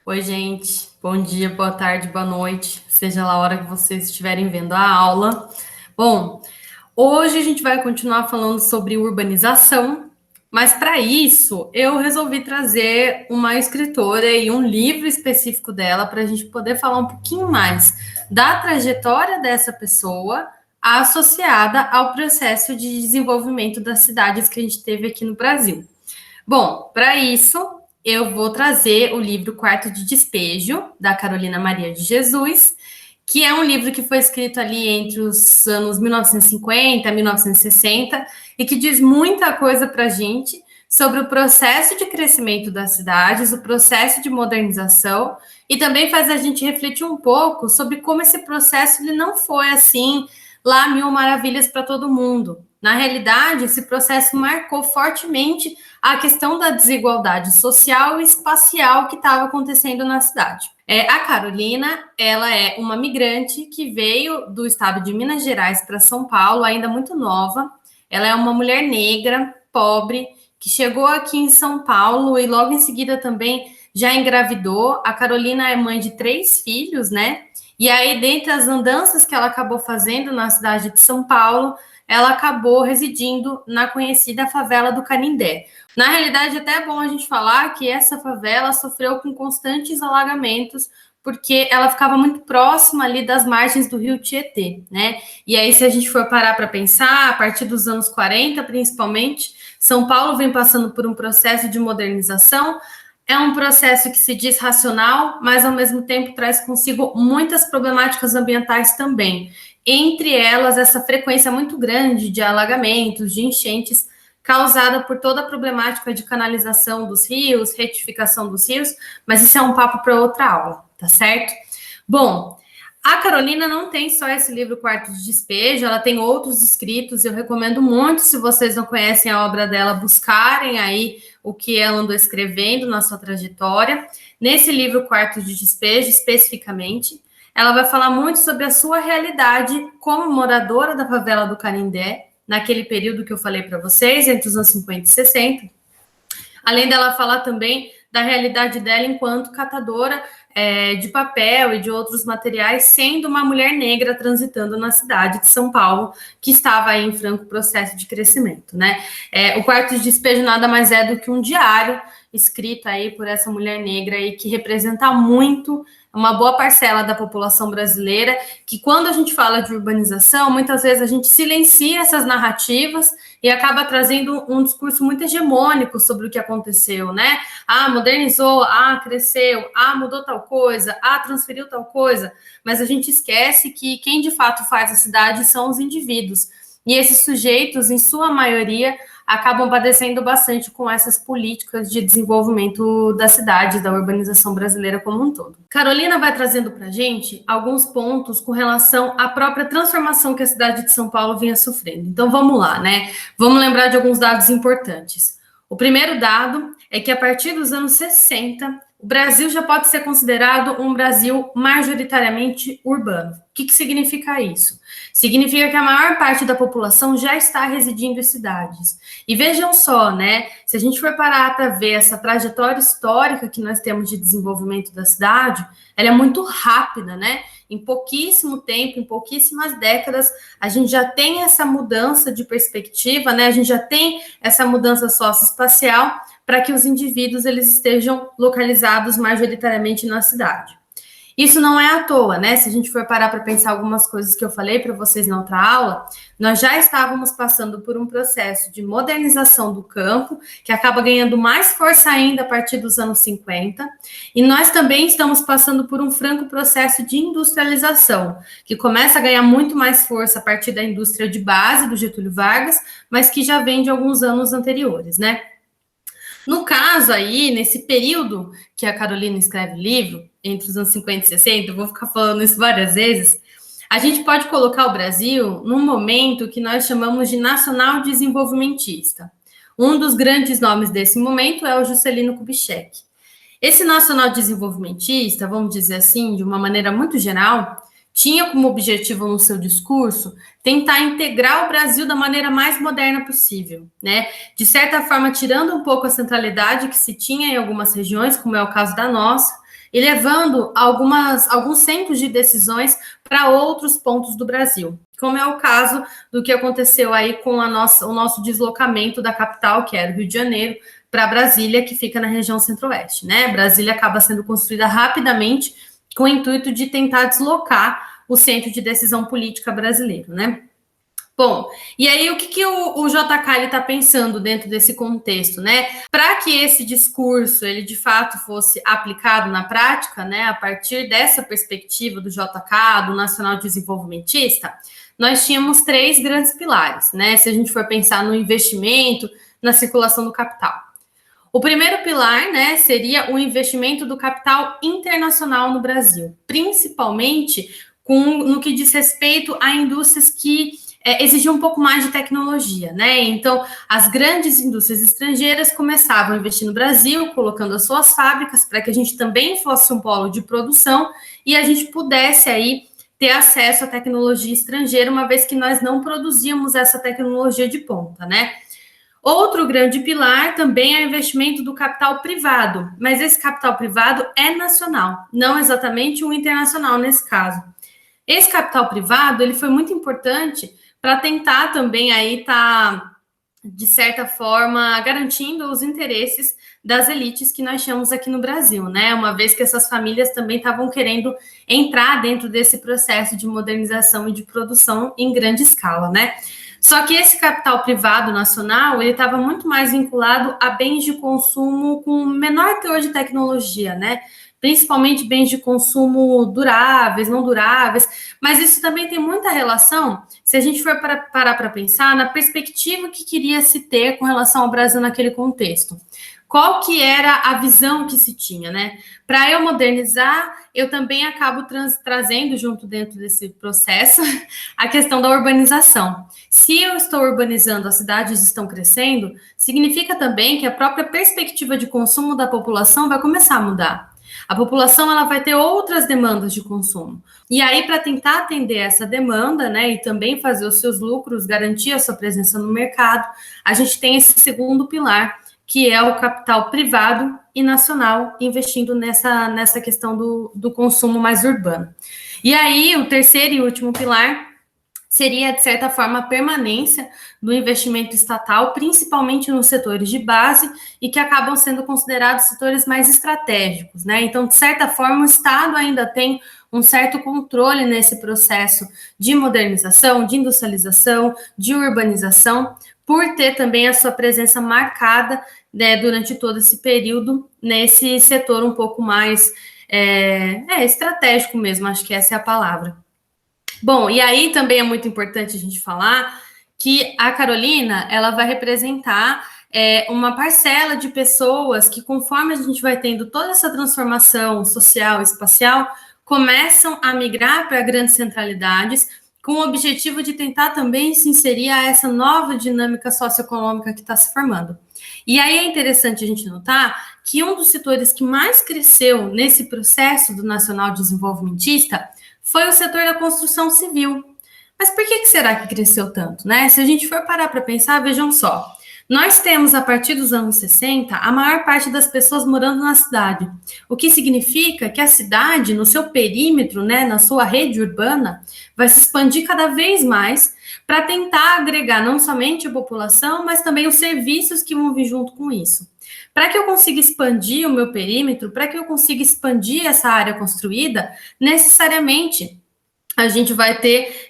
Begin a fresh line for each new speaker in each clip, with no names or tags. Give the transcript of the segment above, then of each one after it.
Oi, gente. Bom dia, boa tarde, boa noite, seja lá a hora que vocês estiverem vendo a aula. Bom, hoje a gente vai continuar falando sobre urbanização, mas para isso eu resolvi trazer uma escritora e um livro específico dela para a gente poder falar um pouquinho mais da trajetória dessa pessoa associada ao processo de desenvolvimento das cidades que a gente teve aqui no Brasil. Bom, para isso, eu vou trazer o livro Quarto de Despejo, da Carolina Maria de Jesus, que é um livro que foi escrito ali entre os anos 1950 e 1960 e que diz muita coisa para a gente sobre o processo de crescimento das cidades, o processo de modernização e também faz a gente refletir um pouco sobre como esse processo ele não foi assim lá mil maravilhas para todo mundo. Na realidade, esse processo marcou fortemente a questão da desigualdade social e espacial que estava acontecendo na cidade. A Carolina, ela é uma migrante que veio do estado de Minas Gerais para São Paulo, ainda muito nova. Ela é uma mulher negra, pobre, que chegou aqui em São Paulo e logo em seguida também já engravidou. A Carolina é mãe de 3 filhos, né? E aí, dentre as andanças que ela acabou fazendo na cidade de São Paulo, ela acabou residindo na conhecida favela do Canindé. Na realidade, até é bom a gente falar que essa favela sofreu com constantes alagamentos, porque ela ficava muito próxima ali das margens do rio Tietê, né? E aí, se a gente for parar para pensar, a partir dos anos 40, principalmente, São Paulo vem passando por um processo de modernização. É um processo que se diz racional, mas ao mesmo tempo traz consigo muitas problemáticas ambientais também. Entre elas, essa frequência muito grande de alagamentos, de enchentes, causada por toda a problemática de canalização dos rios, retificação dos rios, mas isso é um papo para outra aula, tá certo? Bom, a Carolina não tem só esse livro Quarto de Despejo, ela tem outros escritos, eu recomendo muito, se vocês não conhecem a obra dela, buscarem aí o que ela andou escrevendo na sua trajetória. Nesse livro Quarto de Despejo, especificamente, ela vai falar muito sobre a sua realidade como moradora da favela do Canindé, naquele período que eu falei para vocês, entre os anos 50 e 60. Além dela falar também da realidade dela enquanto catadora de papel e de outros materiais, sendo uma mulher negra transitando na cidade de São Paulo, que estava aí em franco processo de crescimento, né? O Quarto de Despejo nada mais é do que um diário escrito aí por essa mulher negra e que representa muito uma boa parcela da população brasileira, que quando a gente fala de urbanização, muitas vezes a gente silencia essas narrativas e acaba trazendo um discurso muito hegemônico sobre o que aconteceu, né? Ah, modernizou, ah, cresceu, ah, mudou tal coisa, ah, transferiu tal coisa, mas a gente esquece que quem de fato faz a cidade são os indivíduos. E esses sujeitos, em sua maioria, acabam padecendo bastante com essas políticas de desenvolvimento das cidades, da urbanização brasileira como um todo. Carolina vai trazendo para a gente alguns pontos com relação à própria transformação que a cidade de São Paulo vinha sofrendo. Então vamos lá, né? Vamos lembrar de alguns dados importantes. O primeiro dado é que a partir dos anos 60, o Brasil já pode ser considerado um Brasil majoritariamente urbano. O que significa isso? Significa que a maior parte da população já está residindo em cidades. E vejam só, né? Se a gente for parar para ver essa trajetória histórica que nós temos de desenvolvimento da cidade, ela é muito rápida, né? Em pouquíssimo tempo, em pouquíssimas décadas, a gente já tem essa mudança de perspectiva, né? A gente já tem essa mudança socioespacial para que os indivíduos eles estejam localizados majoritariamente na cidade. Isso não é à toa, né? Se a gente for parar para pensar algumas coisas que eu falei para vocês na outra aula, nós já estávamos passando por um processo de modernização do campo, que acaba ganhando mais força ainda a partir dos anos 50, e nós também estamos passando por um franco processo de industrialização, que começa a ganhar muito mais força a partir da indústria de base do Getúlio Vargas, mas que já vem de alguns anos anteriores, né? No caso aí, nesse período que a Carolina escreve o livro, entre os anos 50 e 60, eu vou ficar falando isso várias vezes, a gente pode colocar o Brasil num momento que nós chamamos de nacional desenvolvimentista. Um dos grandes nomes desse momento é o Juscelino Kubitschek. Esse nacional desenvolvimentista, vamos dizer assim, de uma maneira muito geral, tinha como objetivo no seu discurso tentar integrar o Brasil da maneira mais moderna possível, né? De certa forma, tirando um pouco a centralidade que se tinha em algumas regiões, como é o caso da nossa, e levando alguns centros de decisões para outros pontos do Brasil, como é o caso do que aconteceu aí com o nosso deslocamento da capital, que era o Rio de Janeiro, para Brasília, que fica na região centro-oeste, né? Brasília acaba sendo construída rapidamente com o intuito de tentar deslocar o centro de decisão política brasileiro, né? Bom, e aí o que o JK está pensando dentro desse contexto, né? Para que esse discurso ele de fato fosse aplicado na prática, né? A partir dessa perspectiva do JK, do nacional desenvolvimentista, nós tínhamos três grandes pilares, né? Se a gente for pensar no investimento, na circulação do capital. O primeiro pilar, né, seria o investimento do capital internacional no Brasil, principalmente no que diz respeito a indústrias que exigiam um pouco mais de tecnologia, né? Então, as grandes indústrias estrangeiras começavam a investir no Brasil, colocando as suas fábricas para que a gente também fosse um polo de produção e a gente pudesse aí ter acesso à tecnologia estrangeira, uma vez que nós não produzíamos essa tecnologia de ponta, né? Outro grande pilar também é o investimento do capital privado, mas esse capital privado é nacional, não exatamente o internacional nesse caso. Esse capital privado, ele foi muito importante para tentar também aí de certa forma, garantindo os interesses das elites que nós chamamos aqui no Brasil, né? Uma vez que essas famílias também estavam querendo entrar dentro desse processo de modernização e de produção em grande escala, né? Só que esse capital privado nacional, ele estava muito mais vinculado a bens de consumo com menor teor de tecnologia, né? Principalmente bens de consumo duráveis, não duráveis, mas isso também tem muita relação, se a gente for parar para pensar, na perspectiva que queria se ter com relação ao Brasil naquele contexto. Qual que era a visão que se tinha, né? Para eu modernizar, eu também acabo trazendo junto dentro desse processo a questão da urbanização. Se eu estou urbanizando, as cidades estão crescendo, significa também que a própria perspectiva de consumo da população vai começar a mudar. A população ela vai ter outras demandas de consumo. E aí, para tentar atender essa demanda, né, e também fazer os seus lucros, garantir a sua presença no mercado, a gente tem esse segundo pilar, que é o capital privado e nacional, investindo nessa questão do consumo mais urbano. E aí, o terceiro e último pilar seria, de certa forma, a permanência do investimento estatal, principalmente nos setores de base e que acabam sendo considerados setores mais estratégicos, né? Então, de certa forma, o Estado ainda tem um certo controle nesse processo de modernização, de industrialização, de urbanização, por ter também a sua presença marcada, né, durante todo esse período nesse setor um pouco mais estratégico mesmo, acho que essa é a palavra. Bom, e aí também é muito importante a gente falar que a Carolina, ela vai representar uma parcela de pessoas que, conforme a gente vai tendo toda essa transformação social e espacial, começam a migrar para grandes centralidades, com o objetivo de tentar também se inserir a essa nova dinâmica socioeconômica que está se formando. E aí é interessante a gente notar que um dos setores que mais cresceu nesse processo do nacional desenvolvimentista foi o setor da construção civil. Mas por que será que cresceu tanto, né? Se a gente for parar para pensar, vejam só. Nós temos, a partir dos anos 60, a maior parte das pessoas morando na cidade, o que significa que a cidade, no seu perímetro, né, na sua rede urbana, vai se expandir cada vez mais para tentar agregar não somente a população, mas também os serviços que vão vir junto com isso. Para que eu consiga expandir o meu perímetro, para que eu consiga expandir essa área construída, necessariamente a gente vai ter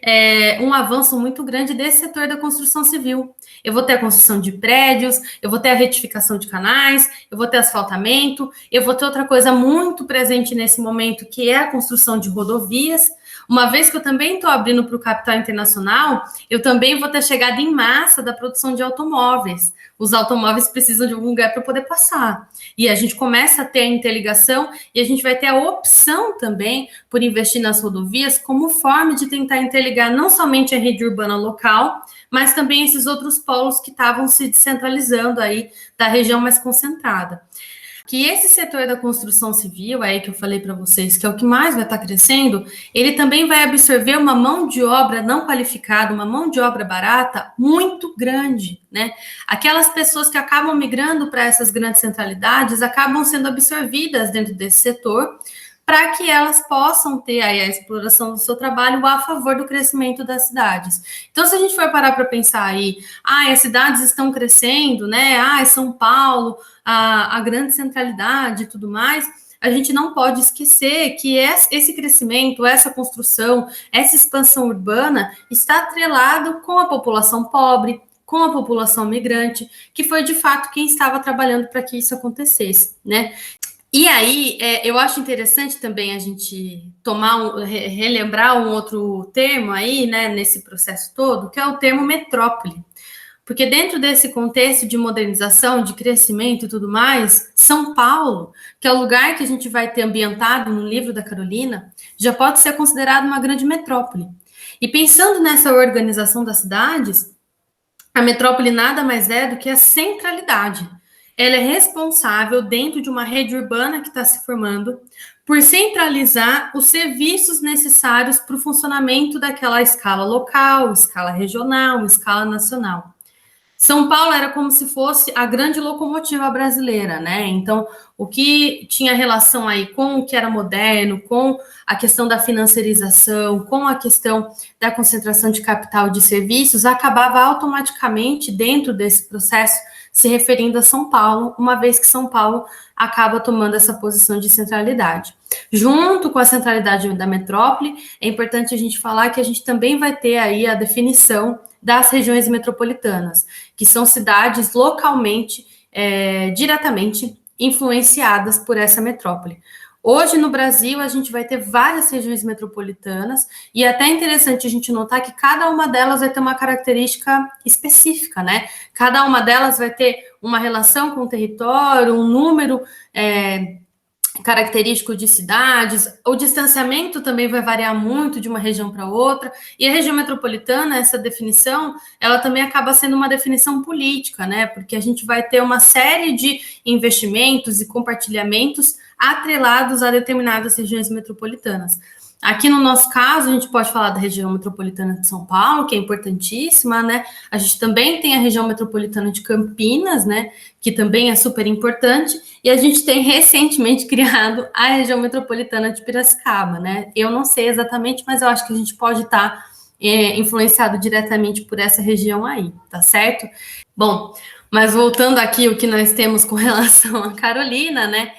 um avanço muito grande desse setor da construção civil. Eu vou ter a construção de prédios, eu vou ter a retificação de canais, eu vou ter asfaltamento, eu vou ter outra coisa muito presente nesse momento, que é a construção de rodovias. Uma vez que eu também estou abrindo para o capital internacional, eu também vou ter chegada em massa da produção de automóveis. Os automóveis precisam de algum lugar para poder passar. E a gente começa a ter a interligação e a gente vai ter a opção também por investir nas rodovias como forma de tentar interligar não somente a rede urbana local, mas também esses outros polos que estavam se descentralizando aí da região mais concentrada. que esse setor da construção civil, aí que eu falei para vocês, que é o que mais vai estar crescendo, ele também vai absorver uma mão de obra não qualificada, uma mão de obra barata muito grande, né? Aquelas pessoas que acabam migrando para essas grandes centralidades acabam sendo absorvidas dentro desse setor, para que elas possam ter aí a exploração do seu trabalho a favor do crescimento das cidades. Então, se a gente for parar para pensar aí, as cidades estão crescendo, né? São Paulo, a grande centralidade e tudo mais, a gente não pode esquecer que esse crescimento, essa construção, essa expansão urbana está atrelado com a população pobre, com a população migrante, que foi de fato quem estava trabalhando para que isso acontecesse, né? E aí, eu acho interessante também a gente relembrar um outro termo aí, né, nesse processo todo, que é o termo metrópole. Porque dentro desse contexto de modernização, de crescimento e tudo mais, São Paulo, que é o lugar que a gente vai ter ambientado no livro da Carolina, já pode ser considerado uma grande metrópole. E pensando nessa organização das cidades, a metrópole nada mais é do que a centralidade. Ela é responsável, dentro de uma rede urbana que está se formando, por centralizar os serviços necessários para o funcionamento daquela escala local, escala regional, escala nacional. São Paulo era como se fosse a grande locomotiva brasileira, né? Então, o que tinha relação aí com o que era moderno, com a questão da financiarização, com a questão da concentração de capital de serviços, acabava automaticamente dentro desse processo se referindo a São Paulo, uma vez que São Paulo acaba tomando essa posição de centralidade. Junto com a centralidade da metrópole, é importante a gente falar que a gente também vai ter aí a definição das regiões metropolitanas, que são cidades localmente, diretamente influenciadas por essa metrópole. Hoje, no Brasil, a gente vai ter várias regiões metropolitanas, e é até interessante a gente notar que cada uma delas vai ter uma característica específica, né? Cada uma delas vai ter uma relação com o território, um número característico de cidades, o distanciamento também vai variar muito de uma região para outra, e a região metropolitana, essa definição, ela também acaba sendo uma definição política, né, porque a gente vai ter uma série de investimentos e compartilhamentos atrelados a determinadas regiões metropolitanas. Aqui no nosso caso, a gente pode falar da região metropolitana de São Paulo, que é importantíssima, né? A gente também tem a região metropolitana de Campinas, né? Que também é super importante. E a gente tem recentemente criado a região metropolitana de Piracicaba, né? Eu não sei exatamente, mas eu acho que a gente pode estar influenciado diretamente por essa região aí, tá certo? Bom, mas voltando aqui o que nós temos com relação a Carolina, né?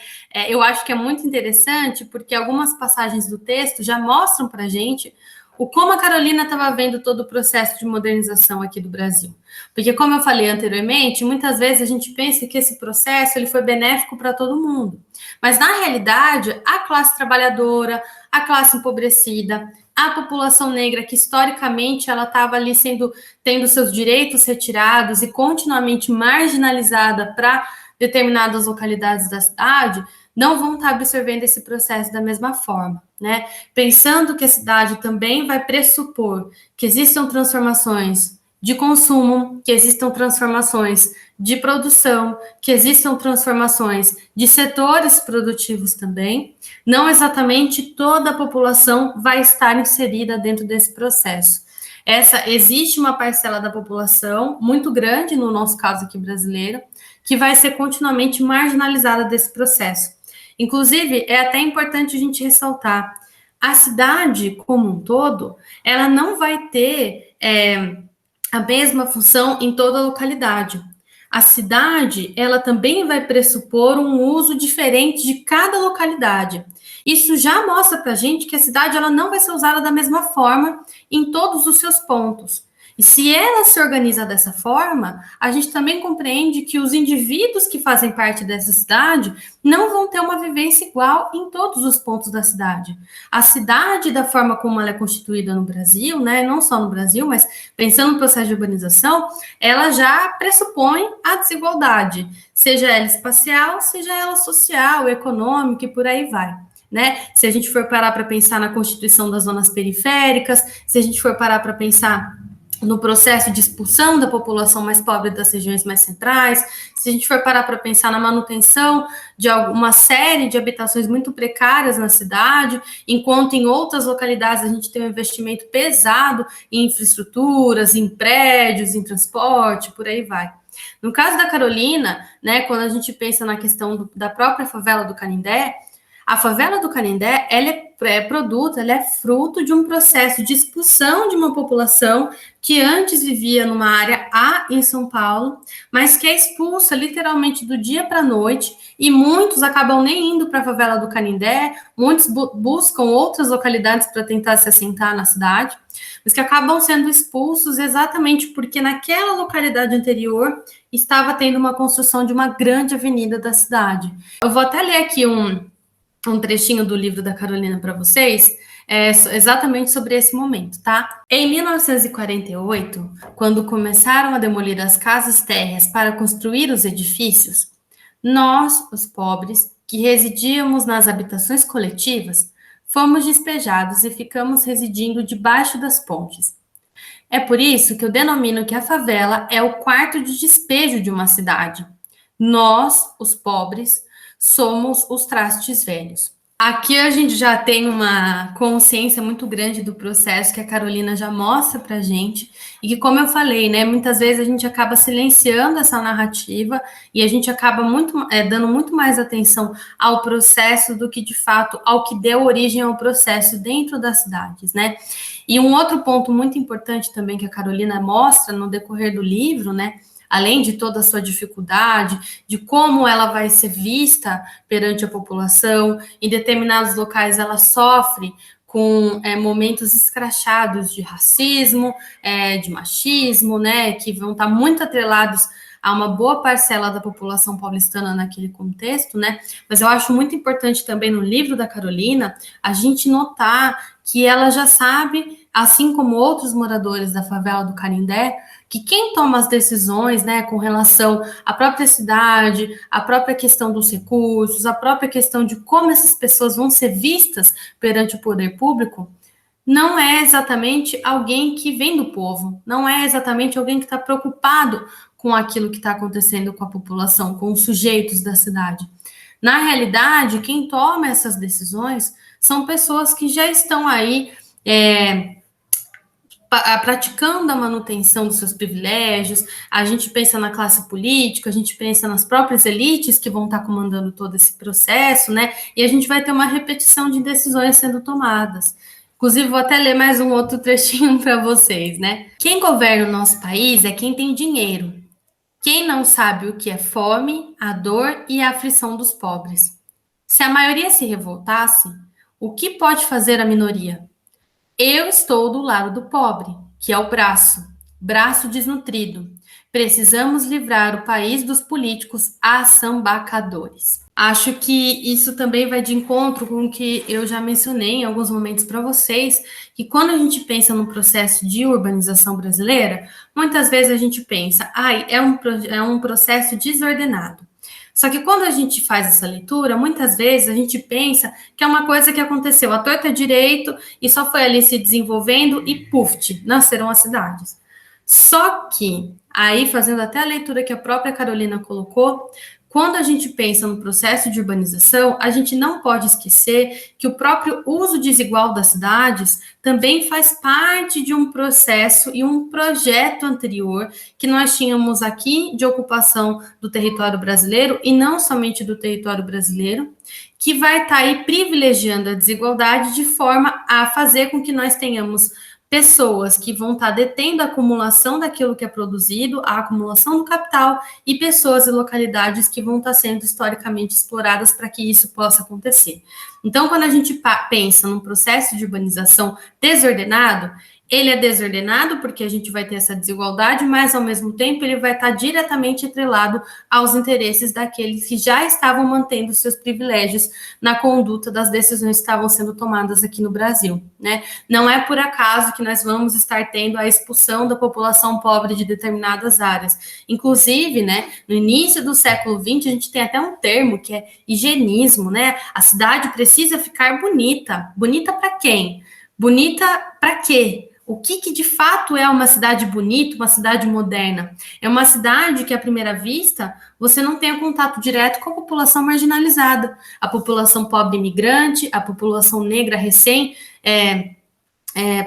Eu acho que é muito interessante porque algumas passagens do texto já mostram para a gente como a Carolina estava vendo todo o processo de modernização aqui do Brasil. Porque, como eu falei anteriormente, muitas vezes a gente pensa que esse processo ele foi benéfico para todo mundo. Mas, na realidade, a classe trabalhadora, a classe empobrecida, a população negra, que historicamente ela estava ali tendo seus direitos retirados e continuamente marginalizada para determinadas localidades da cidade, não vão estar absorvendo esse processo da mesma forma, né? Pensando que a cidade também vai pressupor que existam transformações de consumo, que existam transformações de produção, que existam transformações de setores produtivos também, não exatamente toda a população vai estar inserida dentro desse processo. Existe uma parcela da população muito grande, no nosso caso aqui brasileiro, que vai ser continuamente marginalizada desse processo. Inclusive, é até importante a gente ressaltar, a cidade como um todo, ela não vai ter a mesma função em toda a localidade. A cidade, ela também vai pressupor um uso diferente de cada localidade. Isso já mostra para a gente que a cidade ela não vai ser usada da mesma forma em todos os seus pontos. E se ela se organiza dessa forma, a gente também compreende que os indivíduos que fazem parte dessa cidade não vão ter uma vivência igual em todos os pontos da cidade. A cidade, da forma como ela é constituída no Brasil, né, não só no Brasil, mas pensando no processo de urbanização, ela já pressupõe a desigualdade, seja ela espacial, seja ela social, econômica e por aí vai. Né? Se a gente for parar para pensar na constituição das zonas periféricas, se a gente for parar para pensar no processo de expulsão da população mais pobre das regiões mais centrais, se a gente for parar para pensar na manutenção de uma série de habitações muito precárias na cidade, enquanto em outras localidades a gente tem um investimento pesado em infraestruturas, em prédios, em transporte, por aí vai. No caso da Carolina, né, quando a gente pensa na questão da própria favela do Canindé, a favela do Canindé, ela é produto, ela é fruto de um processo de expulsão de uma população que antes vivia numa área A em São Paulo, mas que é expulsa literalmente do dia para a noite, e muitos acabam nem indo para a favela do Canindé, muitos buscam outras localidades para tentar se assentar na cidade, mas que acabam sendo expulsos exatamente porque naquela localidade anterior estava tendo uma construção de uma grande avenida da cidade. Eu vou até ler aqui um trechinho do livro da Carolina para vocês, exatamente sobre esse momento, tá? Em 1948, quando começaram a demolir as casas térreas para construir os edifícios, nós, os pobres, que residíamos nas habitações coletivas, fomos despejados e ficamos residindo debaixo das pontes. É por isso que eu denomino que a favela é o quarto de despejo de uma cidade. Nós, os pobres, somos os trastes velhos. Aqui a gente já tem uma consciência muito grande do processo que a Carolina já mostra para a gente, e que, como eu falei, né, muitas vezes a gente acaba silenciando essa narrativa e a gente acaba dando muito mais atenção ao processo do que, de fato, ao que deu origem ao processo dentro das cidades, né? E um outro ponto muito importante também que a Carolina mostra no decorrer do livro, né, além de toda a sua dificuldade, de como ela vai ser vista perante a população, em determinados locais ela sofre com momentos escrachados de racismo, de machismo, né, que vão estar muito atrelados a uma boa parcela da população paulistana naquele contexto, né? Mas eu acho muito importante também no livro da Carolina a gente notar que ela já sabe, assim como outros moradores da favela do Canindé, que quem toma as decisões, né, com relação à própria cidade, à própria questão dos recursos, à própria questão de como essas pessoas vão ser vistas perante o poder público, não é exatamente alguém que vem do povo, não é exatamente alguém que está preocupado com aquilo que está acontecendo com a população, com os sujeitos da cidade. Na realidade, quem toma essas decisões são pessoas que já estão aí praticando a manutenção dos seus privilégios. A gente pensa na classe política, a gente pensa nas próprias elites que vão estar comandando todo esse processo, né? E a gente vai ter uma repetição de decisões sendo tomadas. Inclusive, vou até ler mais um outro trechinho para vocês, né? Quem governa o nosso país é quem tem dinheiro. Quem não sabe o que é fome, a dor e a aflição dos pobres. Se a maioria se revoltasse, o que pode fazer a minoria? Eu estou do lado do pobre, que é o braço desnutrido. Precisamos livrar o país dos políticos assambacadores. Acho que isso também vai de encontro com o que eu já mencionei em alguns momentos para vocês, que quando a gente pensa no processo de urbanização brasileira, muitas vezes a gente pensa, é um processo desordenado. Só que quando a gente faz essa leitura, muitas vezes a gente pensa que é uma coisa que aconteceu à torta direito e só foi ali se desenvolvendo e, puf, nasceram as cidades. Só que, aí fazendo até a leitura que a própria Carolina colocou, quando a gente pensa no processo de urbanização, a gente não pode esquecer que o próprio uso desigual das cidades também faz parte de um processo e um projeto anterior que nós tínhamos aqui de ocupação do território brasileiro, e não somente do território brasileiro, que vai estar aí privilegiando a desigualdade de forma a fazer com que nós tenhamos pessoas que vão estar detendo a acumulação daquilo que é produzido, a acumulação do capital, e pessoas e localidades que vão estar sendo historicamente exploradas para que isso possa acontecer. Então, quando a gente pensa num processo de urbanização desordenado, ele é desordenado porque a gente vai ter essa desigualdade, mas ao mesmo tempo ele vai estar diretamente atrelado aos interesses daqueles que já estavam mantendo seus privilégios na conduta das decisões que estavam sendo tomadas aqui no Brasil, né? Não é por acaso que nós vamos estar tendo a expulsão da população pobre de determinadas áreas. Inclusive, né, no início do século XX, a gente tem até um termo que é higienismo, né? A cidade precisa ficar bonita. Bonita para quem? Bonita para quê? O que de fato é uma cidade bonita, uma cidade moderna? É uma cidade que, à primeira vista, você não tem contato direto com a população marginalizada, a população pobre imigrante, a população negra recém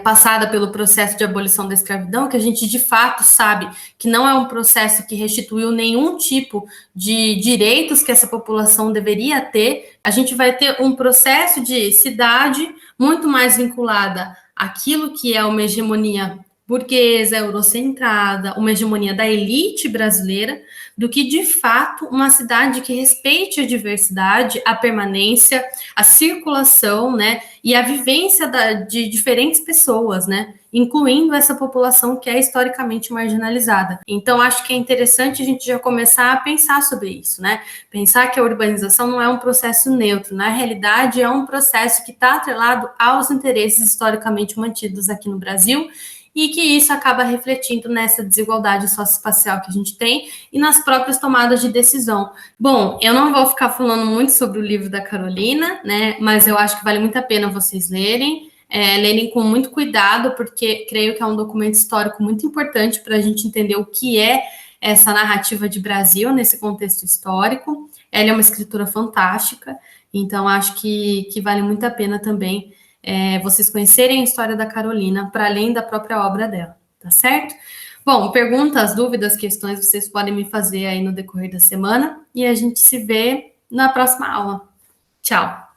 passada pelo processo de abolição da escravidão, que a gente de fato sabe que não é um processo que restituiu nenhum tipo de direitos que essa população deveria ter. A gente vai ter um processo de cidade muito mais vinculada àquilo que é uma hegemonia burguesa, eurocentrada, uma hegemonia da elite brasileira, do que de fato uma cidade que respeite a diversidade, a permanência, a circulação, né, e a vivência de diferentes pessoas, né, incluindo essa população que é historicamente marginalizada. Então, acho que é interessante a gente já começar a pensar sobre isso, né? Pensar que a urbanização não é um processo neutro, na realidade é um processo que está atrelado aos interesses historicamente mantidos aqui no Brasil, e que isso acaba refletindo nessa desigualdade socioespacial que a gente tem e nas próprias tomadas de decisão. Bom, eu não vou ficar falando muito sobre o livro da Carolina, né? Mas eu acho que vale muito a pena vocês lerem. Lerem com muito cuidado, porque creio que é um documento histórico muito importante para a gente entender o que é essa narrativa de Brasil nesse contexto histórico. Ela é uma escritora fantástica, então acho que vale muito a pena também vocês conhecerem a história da Carolina, para além da própria obra dela, tá certo? Bom, perguntas, dúvidas, questões, vocês podem me fazer aí no decorrer da semana, e a gente se vê na próxima aula. Tchau!